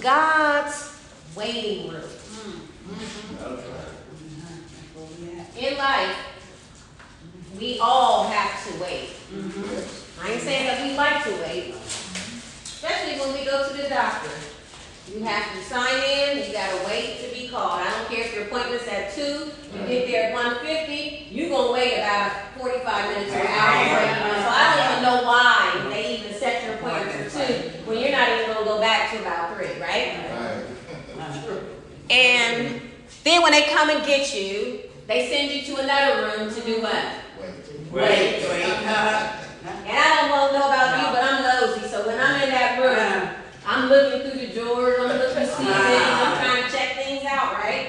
God's waiting room. In life, we all have to wait. I ain't saying that we like to wait, especially when we go to the doctor. You have to sign in, you gotta wait to be called. I don't care if your appointment's at 2, you get there at 1:50, you're gonna wait about 45 minutes or an hour. So I don't even know why they even set your appointment for 2 when you're not even gonna go back to about 3, right? And then when they come and get you, they send you to another room to do what? Wait. And I don't want to know about you, but I'm nosy. So when I'm in that room, I'm looking through the drawers, I'm looking to see things, I'm trying to check things out, right?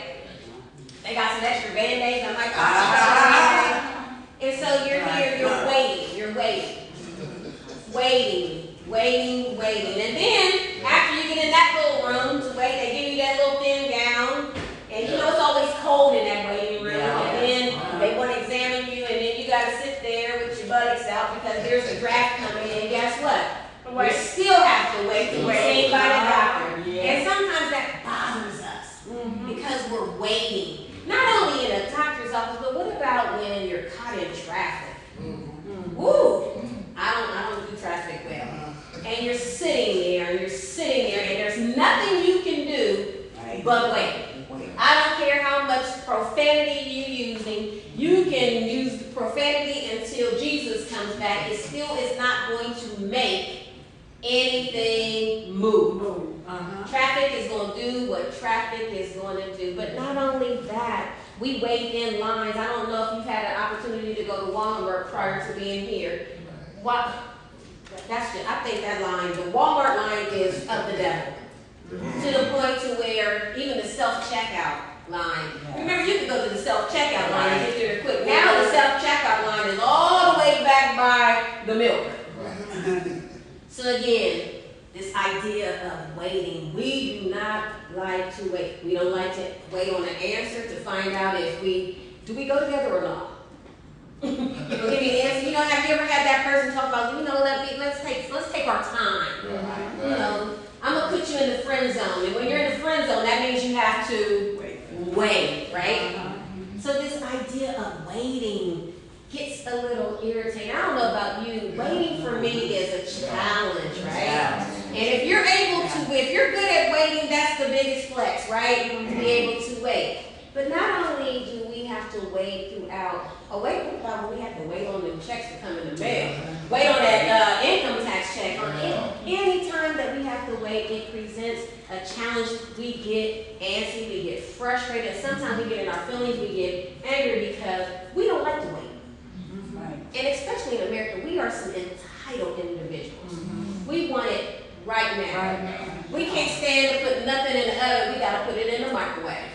They got some extra Band-Aids. I'm like, oh, and so you're here, you're waiting. And then after you get in that little room to wait, they give you that little thin gown. And you know it's always cold in that waiting room. And then they want to examine you, and then you got to sit there with your buttocks out because there's a draft coming in. Guess what? We still have to wait to be seen by the doctor. And sometimes that bothers us because we're waiting. Not only in a doctor's office, but what about when you're caught in traffic? Woo! I don't do traffic well. And you're sitting there, and there's nothing you can do but wait. I don't care how much profanity you're using. You can use the profanity until Jesus comes back. It still is not going to make anything move. Traffic is going to do what traffic is going to do. But not only that, we wait in lines. I don't know if you've had an opportunity to go to Walmart prior to being here. I think that line, the Walmart line is of the devil. To the point to where even the self-checkout line, remember you could go to the self-checkout line and get there quick. Now the self-checkout line is all the way back by the milk. So again, this idea of waiting, we do not like to wait. We don't like to wait on an answer to find out if do we go together or not? They'll give you the answer. You know, have you ever had that person talk about, let's take our time. You know, I'm going to put you in the friend zone. And when you're in the friend zone, that means you have to wait, right? So this idea of waiting gets a little irritating. I don't know about you. Waiting for me is a challenge, right? And if you're good at waiting, that's the biggest flex, right? To be able to wait. But not only do we have to wait throughout, what about when we have to wait on the checks to come in the mail? Wait on that income tax check. Any time that we have to wait, it presents a challenge. We get antsy, we get frustrated, and sometimes we get in our feelings, we get angry because we don't like to wait. And especially in America, we are some entitled individuals. We want it right now. We can't stand to put nothing in the oven. We got to put it in the microwave.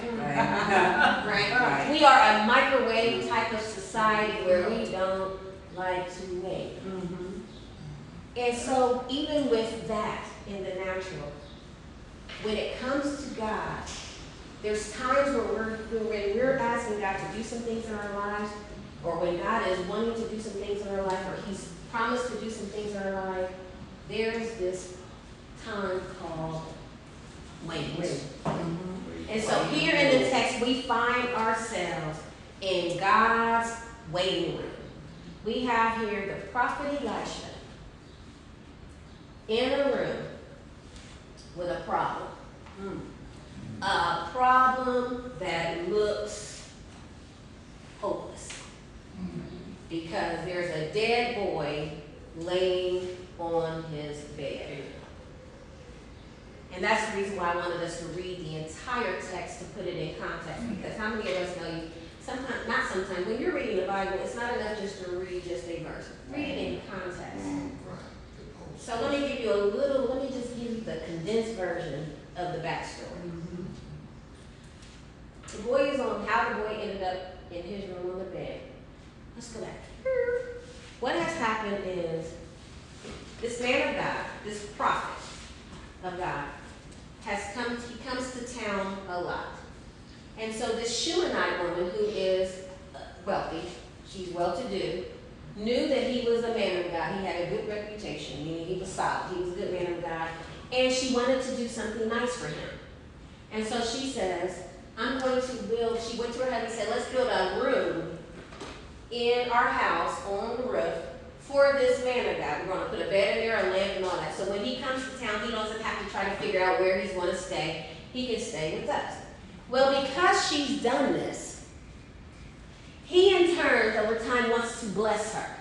Right? We are a microwave type of society where we don't like to wait. And so even with that in the natural, when it comes to God, there's times when we're asking God to do some things in our lives, or when God is wanting to do some things in our life, or He's promised to do some things in our life, there's this time called wait. And so here in the text, we find ourselves in God's waiting room. We have here the prophet Elisha in a room with a problem. A problem that looks hopeless. Because there's a dead boy laying on his bed. And that's the reason why I wanted us to read the entire text to put it in context. Because how many of us know when you're reading the Bible, it's not enough just to read just a verse. Read it in context. So let me just give you the condensed version of the backstory. The boy is on how the boy ended up in his room on the bed. Let's go back. What has happened is this man of God, this prophet of God, he comes to town a lot. And so this Shunammite woman who is wealthy, she's well-to-do, knew that he was a man of God. He had a good reputation, meaning he was solid. He was a good man of God. And and she wanted to do something nice for him. And so she says, I'm going to build, she went to her husband and said, let's build a room in our house on the roof for this man of God. We're going to put a bed in there, a lamp, and all that. So when he comes to town, he doesn't have to try to figure out where he's going to stay. He can stay with us. Well, because she's done this, he in turn, over time, wants to bless her.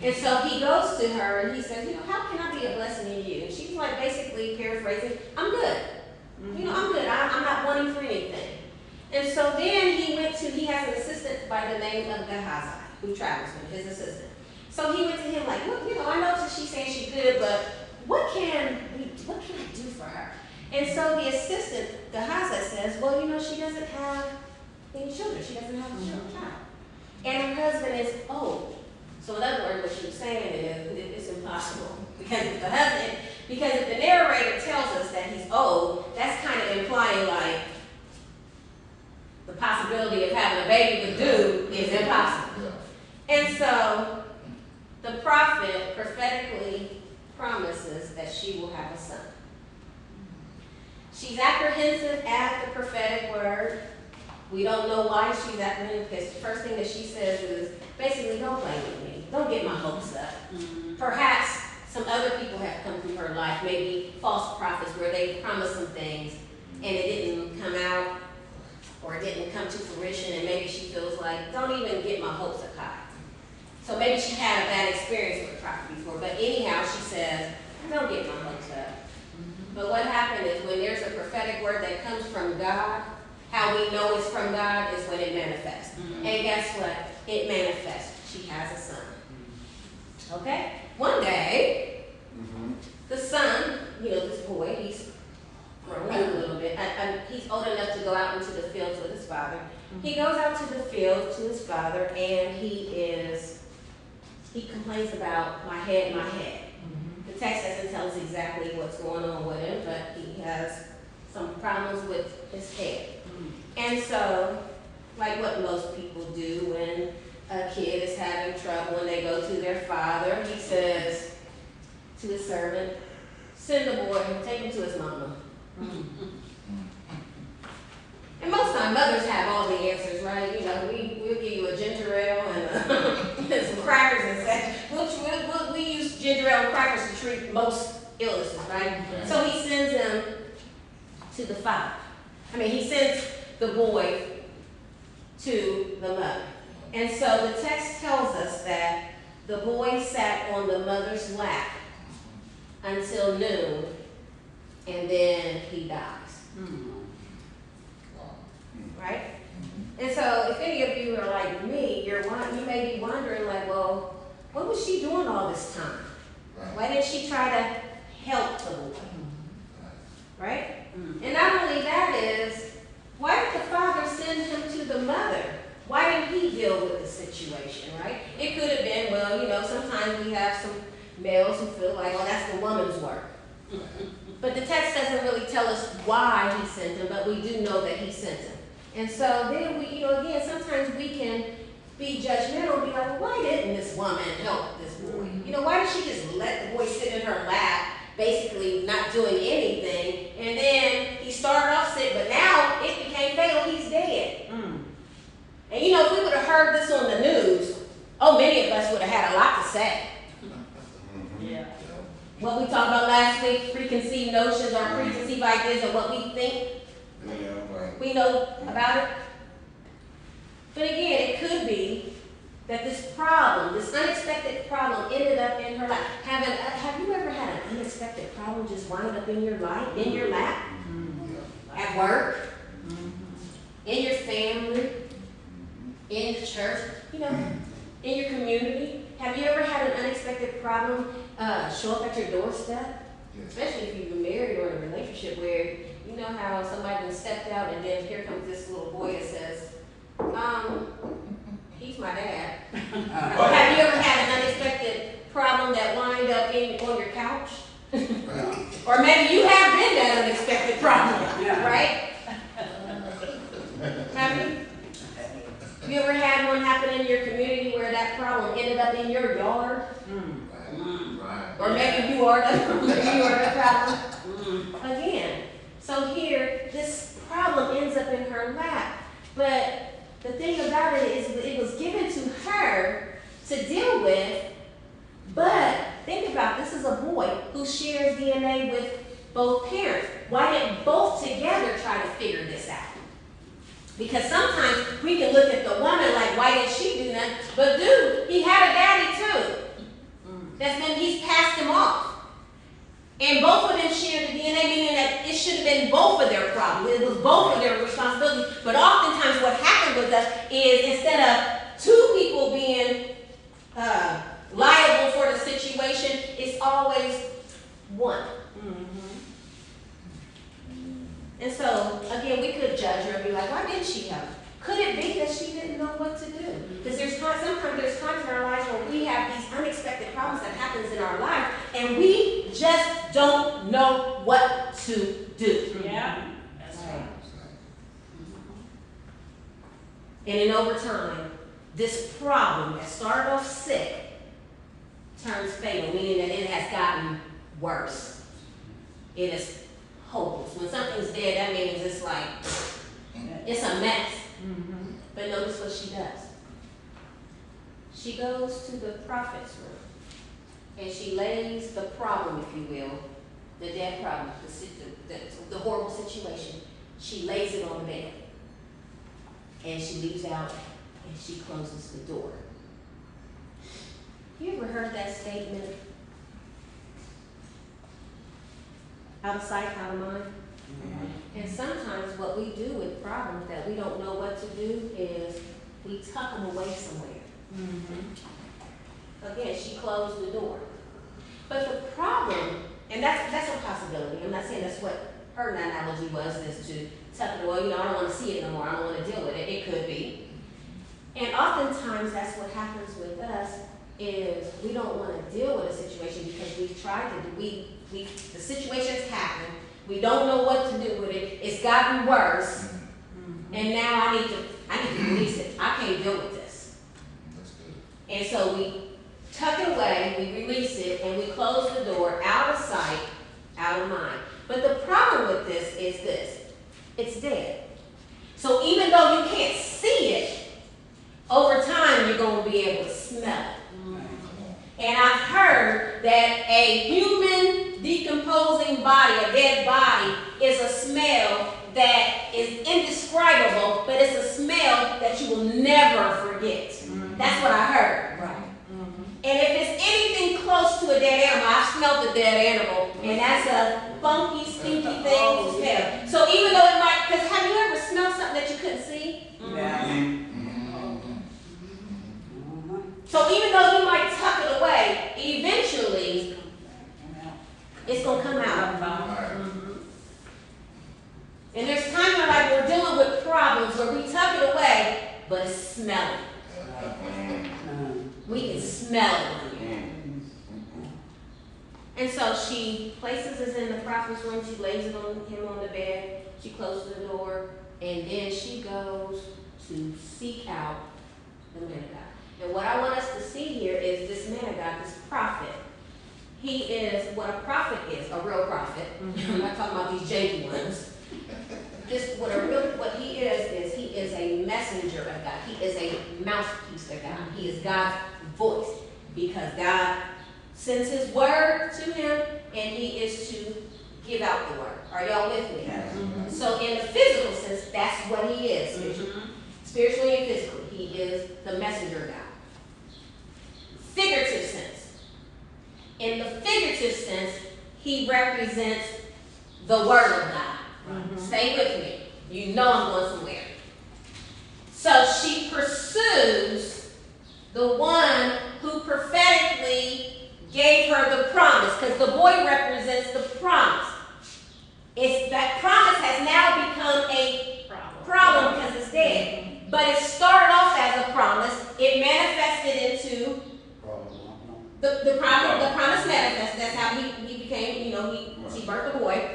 And so he goes to her and he says, how can I be a blessing in you? And she's like, basically paraphrasing, I'm good. I'm good. I'm not wanting for anything. And so then he has an assistant by the name of Gehazi, who travels with him, his assistant. So he went to him like, look, I know that she's saying she's good, but what can I do for her? And so the assistant, Gehazi, says, well, she doesn't have any children. She doesn't have a child. And her husband is old. So in other words, what she was saying is, it's impossible. Because if the narrator tells us that he's old, that's kind of implying like the possibility of having a baby with dude is impossible. And so the prophet prophetically promises that she will have a son. She's apprehensive at the prophetic word. We don't know why she's apprehensive, because the first thing that she says is, basically, don't play with me. Don't get my hopes up. Perhaps some other people have come through her life, maybe false prophets, where they promised some things and it didn't come out or it didn't come to fruition, and maybe she feels like, don't even get my hopes up high. So maybe she had a bad experience with a prophet before, but anyhow, she says, don't get my hopes up. But what happened is when there's a prophetic word that comes from God, how we know it's from God is when it manifests. And guess what? It manifests. She has a son. Okay? One day, the son, this boy, he's grown a little bit. He's old enough to go out into the fields with his father. He goes out to the field to his father, and he complains about my head. The text doesn't tell us exactly what's going on with him, but he has some problems with his head. And so, like what most people do when a kid is having trouble and they go to their father, he says to his servant, send the boy and take him to his mama. And most times mothers have all the answers, right? We'll give you a ginger ale and some crackers and such. We use ginger ale and crackers to treat most illnesses, right? So he sends them to the father. He sends the boy to the mother. And so the text tells us that the boy sat on the mother's lap until noon, and then he dies. Right? And so if any of you are like me, you may be wondering, like, well, what was she doing all this time? Why didn't she try to help the boy? Right? And not only that is, why did the father send him to the mother? Why didn't he deal with the situation, right? It could have been, well, sometimes we have some males who feel like, oh, that's the woman's work. But the text doesn't really tell us why he sent him, but we do know that he sent him. And so then we, again, sometimes we can be judgmental and be like, well, why didn't this woman help this boy? Why did she just let the boy sit in her lap, basically not doing anything, and then he started off sick, but now it became fatal, he's dead. And if we would have heard this on the news, many of us would have had a lot to say. What we talked about last week, preconceived notions or preconceived ideas of what we think we know about it. But again, it could be that this problem, this unexpected problem ended up in her life. Have you ever had an unexpected problem just wind up in your life, in your lap? At work? In your family? In the church? In your community? Have you ever had an unexpected problem show up at your doorstep? Especially if you've been married or in a relationship where you know how somebody has stepped out and then here comes this little boy that says, he's my dad. Have you ever had an unexpected problem that wind up on your couch? Or maybe you have been that unexpected problem, right? Have you? You ever had one happen in your community where that problem ended up in your yard? Or maybe you are the problem. So here, this problem ends up in her lap. But the thing about it is it was given to her to deal with. But think about this is a boy who shares DNA with both parents. Why didn't both together try to figure this out? Because sometimes we can look at the woman like, why didn't she do nothing? But dude, he had a daddy too. That's when he's passed him off. And both of them shared the DNA, meaning that it should have been both of their problems. It was both of their responsibilities. But oftentimes what happened with us is instead of two people being liable for the situation, it's always one. And so, again, we could judge her and be like, why didn't she help? Could it be that she didn't know what to do? Because sometimes there's times in our lives where we have these unexpected problems that happens in our life, and we just don't know what to do. Yeah, that's right. And then over time, this problem that started off sick turns fatal, meaning that it has gotten worse. It is hopeless. When something's dead, that means it's like, it's a mess. But notice what she does. She goes to the prophet's room and she lays the problem, if you will, the dead problem, the horrible situation. She lays it on the bed and she leaves out and she closes the door. You ever heard that statement? Out of sight, out of mind. And sometimes what we do with problems that we don't know what to do is we tuck them away somewhere. Again, she closed the door. But the problem, and that's a possibility. I'm not saying that's what her analogy was, is to tuck it away. I don't want to see it no more. I don't want to deal with it. It could be. And oftentimes that's what happens with us is we don't want to deal with a situation because we've tried to do, the situation's happened. We don't know what to do with it. It's gotten worse. And now I need to release it. I can't deal with this. That's good. And so we tuck it away, we release it, and we close the door, out of sight, out of mind. But the problem with this is this. It's dead. So even though you can't see it, over time you're going to be able to smell it. And I've heard that a human decomposing body, a dead body, is a smell that is indescribable, but it's a smell that you will never forget. That's what I heard. Right. And if it's anything close to a dead animal, I've smelled a dead animal, and that's a funky, stinky thing to smell. So even though it might, because have you ever smelled something that you couldn't see? Yeah. So even though you might tuck it away, eventually it's going to come out. And there's times where like we're dealing with problems where we tuck it away, but it's smelling. We can smell it. And so she places us in the prophet's room. She lays him on the bed. She closes the door. And then she goes to seek out the man of God. And what I want us to see here is this man of God, this prophet. He is what a prophet is, a real prophet. I'm not talking about these janky ones. What he is a messenger of God. He is a mouthpiece of God. He is God's voice because God sends his word to him and he is to give out the word. Are y'all with me? So in the physical sense, that's what he is. Spiritually and physically, he is the messenger of God. Figurative sense. In the figurative sense, he represents the word of God. Stay with me. You know I'm going somewhere. So she pursues the one who prophetically gave her the promise, because the boy represents the promise. It's that promise has now become a problem because it's dead. But it started off as a promise. It manifested into the promise manifested. That's how he became, she birthed a boy.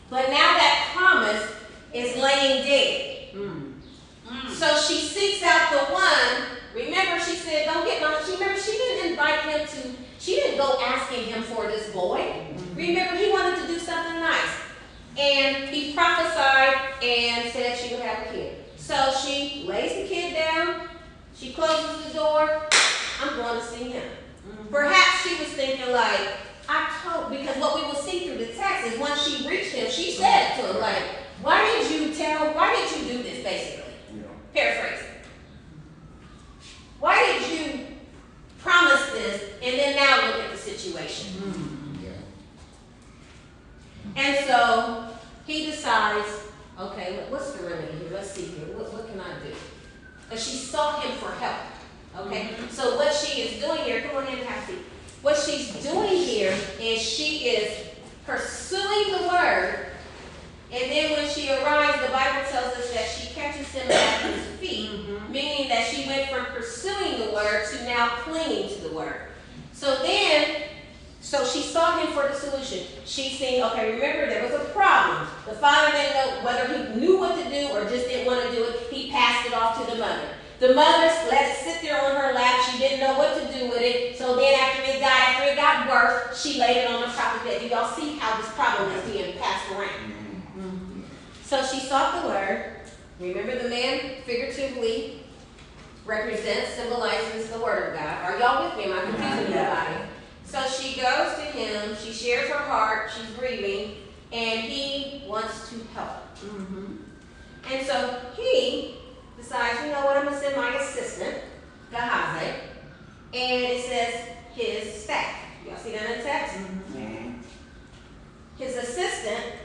But now that promise is laying dead. So she seeks out the one. Remember, she said, don't get my, she didn't invite him to, she didn't go asking him for this boy. Remember, he wanted to do something nice. And he going to see him. Perhaps she was thinking like, because what we will see through the text is once she reached him, she said to him like, why did you do this, basically? Yeah. Paraphrasing. Why did you promise this and then now look at the situation? Yeah. And so he decides, okay, what's the remedy here? Let's see here. What can I do? Because she sought him for help. Okay? So what she is doing here, come on in and have a seat. What she's doing here is she is pursuing the word, and then when she arrives, the Bible tells us that she catches him at his feet, meaning that she went from pursuing the word to now clinging to the word. So she sought him for the solution. She's saying, okay, remember there was a problem. The father didn't know whether he knew what to do or just didn't want to do it. He passed it off to the mother. The mother let it sit there on her lap. She didn't know what to do with it. So then after it got worse, she laid it on the prophet's bed. Do y'all see how this problem is being passed around? So she sought the word. Remember, the man figuratively symbolizes the word of God. Are y'all with me? Am I confusing anybody? So she goes to him. She shares her heart. She's grieving. And he wants to help. And so he decides, you know what, I'm going to send my assistant, Gehazi, and it says his staff. Y'all see that in the text? His assistant,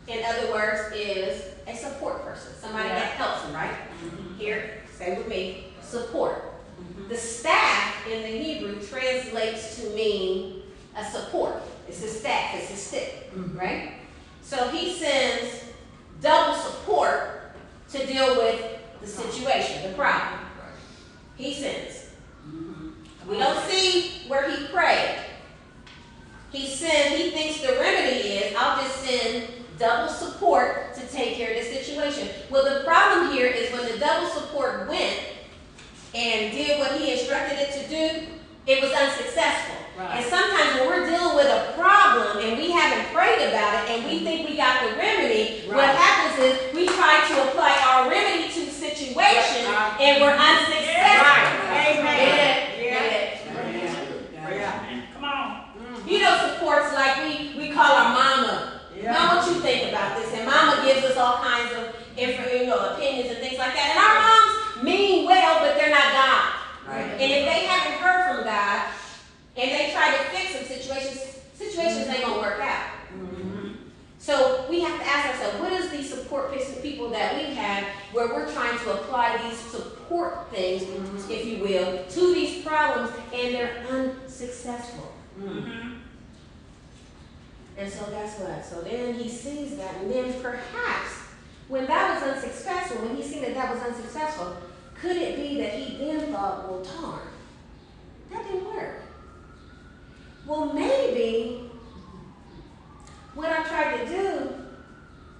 in other words, is a support person, somebody that helps him, right? Here, say with me, support. The staff in the Hebrew translates to mean a support. It's his staff, it's his stick, right? So he sends double support to deal with the situation, the problem. He sends. We don't see where he prayed. He thinks the remedy is, I'll just send double support to take care of the situation. Well, the problem here is when the double support went and did what he instructed it to do, it was unsuccessful. Right. And sometimes when we're dealing with a problem and we haven't prayed about it and we think we got the remedy, what happens is we try to apply our remedy to the situation and we're unsuccessful. Amen. Come on. You know, supports like we call our mama. Mom, what you think about this? And mama gives us all kinds of opinions and things like that. And our moms mean well, but they're not God. Right. And if they haven't heard from God and they try to fix some situations ain't gonna work out. So we have to ask ourselves, what is the support people that we have where we're trying to apply these support things, if you will, to these problems and they're unsuccessful. And so guess what? So then he sees that, and then perhaps when that was unsuccessful, when he seen that was unsuccessful, could it be that he then thought, well, darn, that didn't work. Well, maybe what I tried to do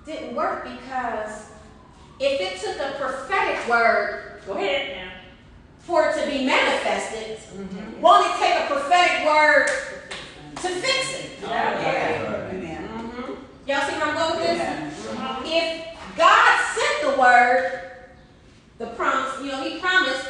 didn't work because if it took a prophetic word, Go ahead now. for it to be manifested, won't it take a prophetic word to fix it? Y'all see where I'm going with this? If God sent the word, the promise, he promised,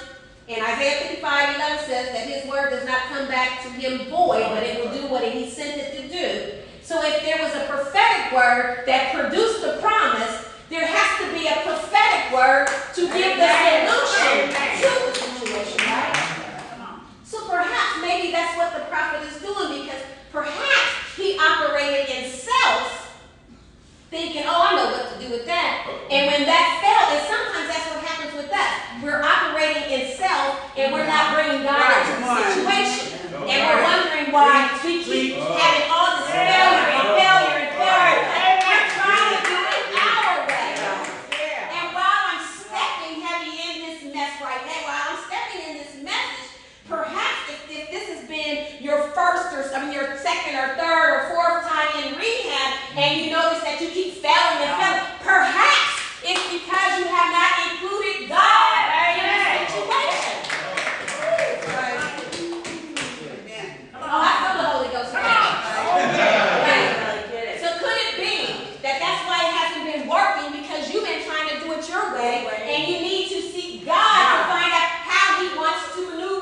and Isaiah 55:11 says that his word does not come back to him void, but it will do what he sent it to do. So if there was a prophetic word that produced the promise, there has to be a prophetic word to give the solution to the situation, right? So perhaps maybe that's what the prophet is doing, because perhaps he operated in self, thinking, oh, I know what to do with that. And when that failed, and sometimes that's what happens with us. We're operating in self, and we're not bringing God into the situation. And we're wondering why we keep having all this failure and failure and failure. We're trying to do it our way. And while I'm stepping heavy in this mess right now, while I'm stepping in this message, perhaps if this has been your your second or third or fourth time in rehab, and you notice that you keep failing and failing, perhaps it's because you have not included God in the situation. Oh, I feel the Holy Ghost now. So could it be that that's why it hasn't been working, because you've been trying to do it your way, and you need to seek God to find out how He wants to maneuver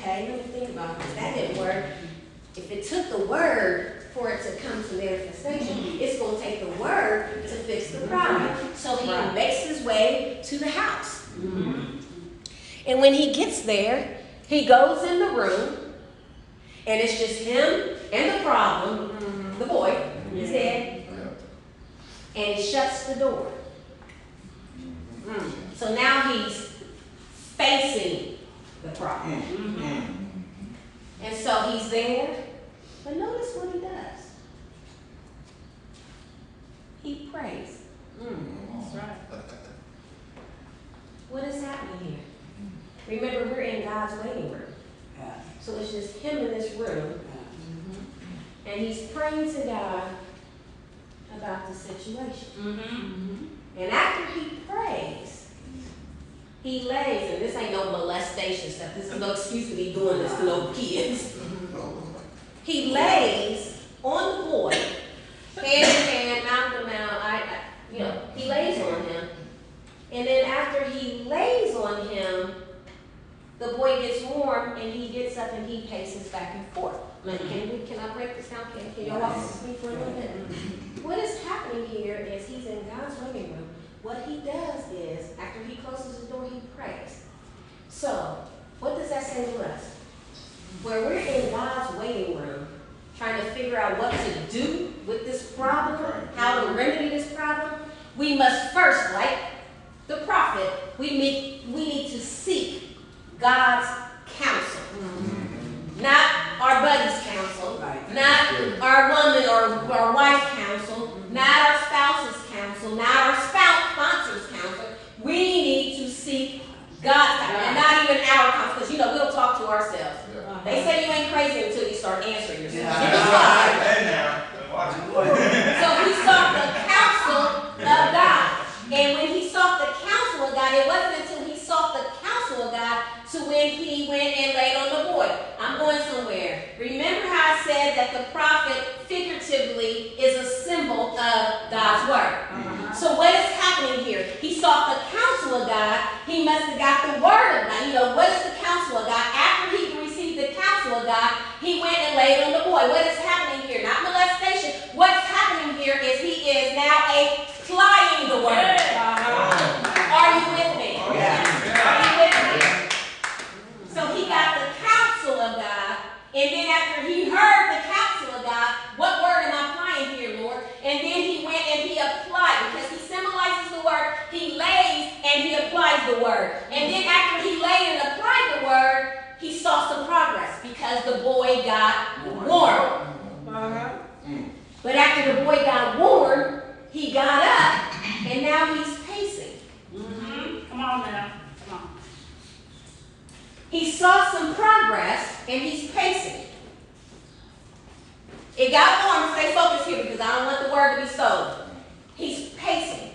okay, let me think about this. That didn't work. If it took the word for it to come to manifestation, it's going to take the word to fix the problem. So he makes his way to the house. And when he gets there, he goes in the room, and it's just him and the problem, the boy, his head, and he shuts the door. So now he's facing the problem. And so he's there, but notice what he does. He prays. That's right. What is happening here? Remember, we're in God's waiting room. So it's just him in this room, and he's praying to God about the situation. And after he prays, he lays, and this ain't no molestation stuff. This is no excuse to be doing this to no kids. He lays on the boy, hand in hand, mouth to mouth. He lays on him, and then after he lays on him, the boy gets warm, and he gets up and he paces back and forth. Can I break this down? Can y'all walk with me for a little bit? What is happening here is he's in God's waiting room. What he does is, after he closes the door, he prays. So, what does that say to us? Where we're in God's waiting room, trying to figure out what to do with this problem, how to remedy this problem, we must first, like the prophet, we need to seek God's counsel. Not our buddy's counsel, not our woman or our wife's counsel, not our spouse's counsel, not our sponsor's counsel. We need to seek God's counsel, and not even our counsel, because we'll talk to ourselves. They say you ain't crazy until you start answering yourself. So he sought the counsel of God. And when he sought the counsel of God, it wasn't until he sought the counsel of God to when he went and laid on the boy. I'm going somewhere. Remember how I said that the prophet figuratively is a symbol of God's word. So what is happening here? He sought the counsel of God. He must have got the word of God. What is the counsel of God? After he received the counsel of God, he went and laid on the boy. What is happening here? Not molestation. What's happening here is he is now applying the word. Are you with me? Are you with me? So he got the counsel of God, and then after he heard the counsel of God, what word am I applying here, Lord? And then he went and he applied, because he symbolizes the word. He lays and he applies the word. And then after he laid and applied the word, he saw some progress, because the boy got warm. But after the boy got warm, he got up, and now he's pacing. Come on now. Come on. He saw some progress, and he's pacing. It got warm. Stay focused here, because I don't want the word to be stolen. He's pacing.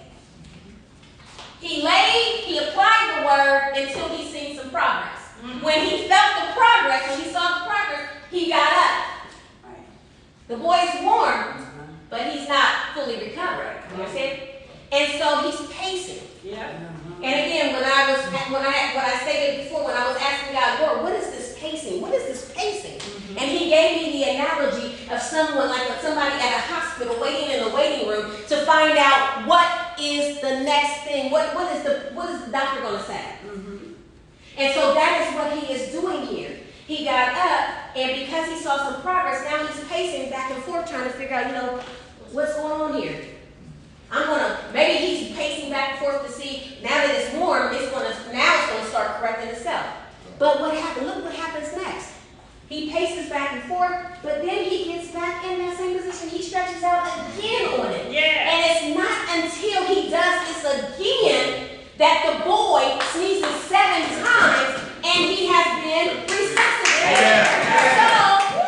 He laid, he applied the word until he seen some progress. When he felt the progress, when he saw the progress, he got up. The boy's warm, but he's not fully recovered. You understand? And so he's pacing. And again, when I stated before, when I was asking God, Lord, what is this pacing? What is this pacing? And he gave me the analogy of somebody at a hospital waiting in the waiting room to find out what is the next thing. What is the doctor going to say? And so that is what he is doing here. He got up, and because he saw some progress, now he's pacing back and forth trying to figure out, what's going on here. Maybe he's pacing back and forth to see, now that it's warm, it's going to start correcting itself. But what happened? Look what happens next. He paces back and forth, but then he gets back in that same position. He stretches out again on it. And it's not until he does this again that the boy sneezes 7 times, and he has been resuscitated. So,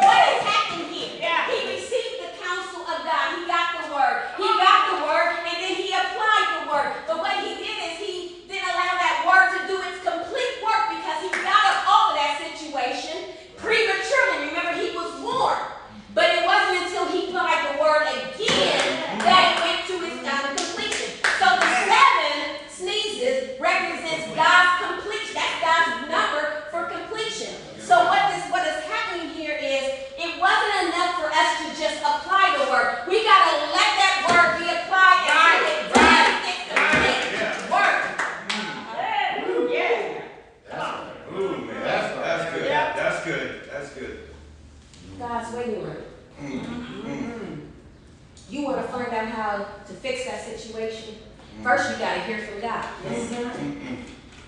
what is happening here? He received the counsel of God. He got the word. And then he applied the word. But what he did is he didn't allow that word to do its complete work, because he got up off of that situation prematurely. Remember, he was warm. But it wasn't until he applied the word again that it went to its completion. So the 7 sneezes represents God's completion. That's God's number for completion. God's waiting room. You want to find out how to fix that situation? First, you got to hear from God.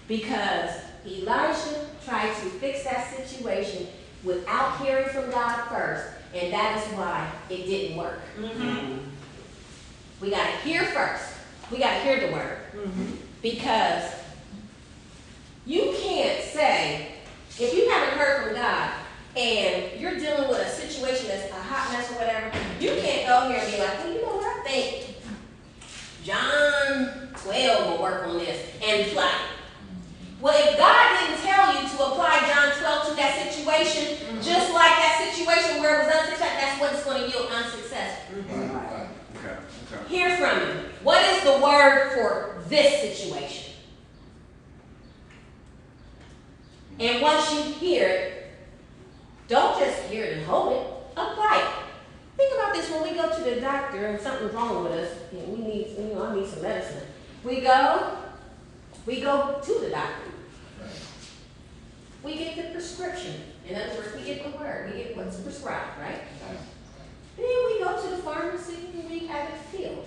Because Elijah tried to fix that situation without hearing from God first, and that is why it didn't work. We got to hear first. We got to hear the word. Because you can't say, if you haven't heard from God, and you're dealing with a situation that's a hot mess or whatever, you can't go here and be like, well, you know what, I think John 12 will work on this and apply it. Well, if God didn't tell you to apply John 12 to that situation, just like that situation where it was unsuccessful, that's what it's going to yield unsuccessful. Okay. Hear from him. What is the word for this situation? And once you hear it, don't just hear it and hold it. Apply it. Think about this when we go to the doctor and something's wrong with us and we need, I need some medicine. We go to the doctor. We get the prescription. In other words, we get the word. We get what's prescribed, right? Then we go to the pharmacy and we have it filled.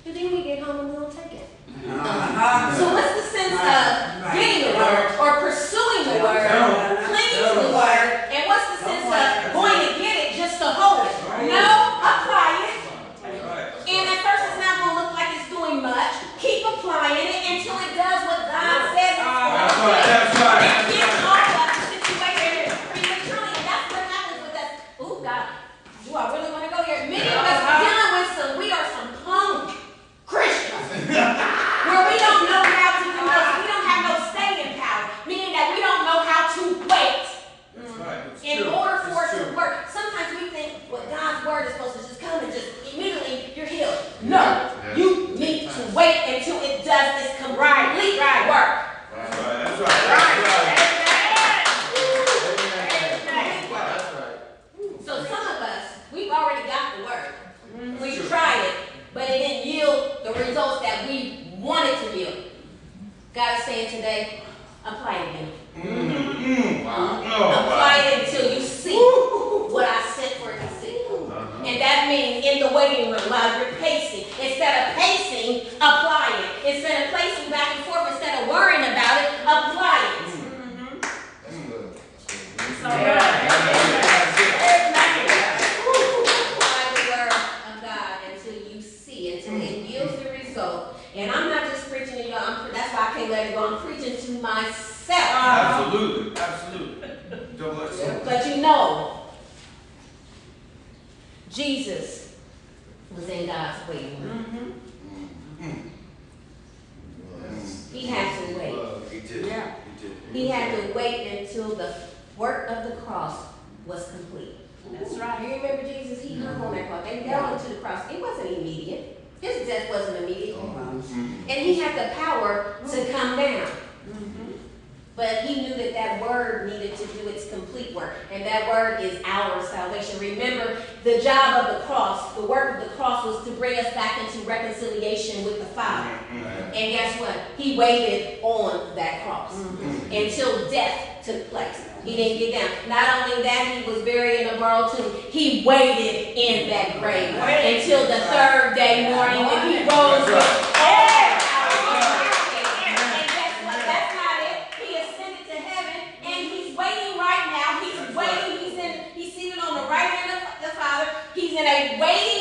And then we get home and we don't take it. So what's the sense of getting the word or pursuing the word, clinging to the word, and what's the sense of going to get it just to hold it? No, apply it. And at first it's not going to look like it's doing much. Keep applying it until it does what God says it's going to do. It gets off of the situation prematurely, and that's what happens with us. Oh God, do I really want to go here? Many of us are dealing with we are some punk Christians. Where we don't know how to do this. We don't have no staying power. Meaning that we don't know how to wait. In order for it to work. Sometimes we think, well, God's word is supposed to just come and just immediately you're healed. No. You need to wait until it does its complete work. That's right. So some of us, we've already got the word. We've tried it, but it didn't yield the results that we wanted to yield. God is saying today, apply it again. Apply it until you see what I sent for it to see. And that means in the waiting room while you're pacing. Instead of pacing, apply it. Instead of placing back and forth, instead of worrying about it, apply it. And I'm not just preaching to y'all, that's why I can't let it go. I'm preaching to myself. Absolutely. But you know, Jesus was in God's waiting room. He had to wait. He did. He had to wait until the work of the cross was complete. That's right. You remember Jesus? He hung on that cross. They nailed him to the cross. It wasn't immediate. His death wasn't immediate. And he had the power to come down. But he knew that that word needed to do its complete work. And that word is our salvation. Remember, the job of the cross, the work of the cross was to bring us back into reconciliation with the Father. And guess what? He waited on that cross until death took place. He didn't get down. Not only that, he was buried in a borrowed tomb. He waited in that grave until the third day morning when he rose with all power. And guess what? That's not it. He ascended to heaven, and he's waiting right now. He's waiting. He's seated on the right hand of the Father. He's in a waiting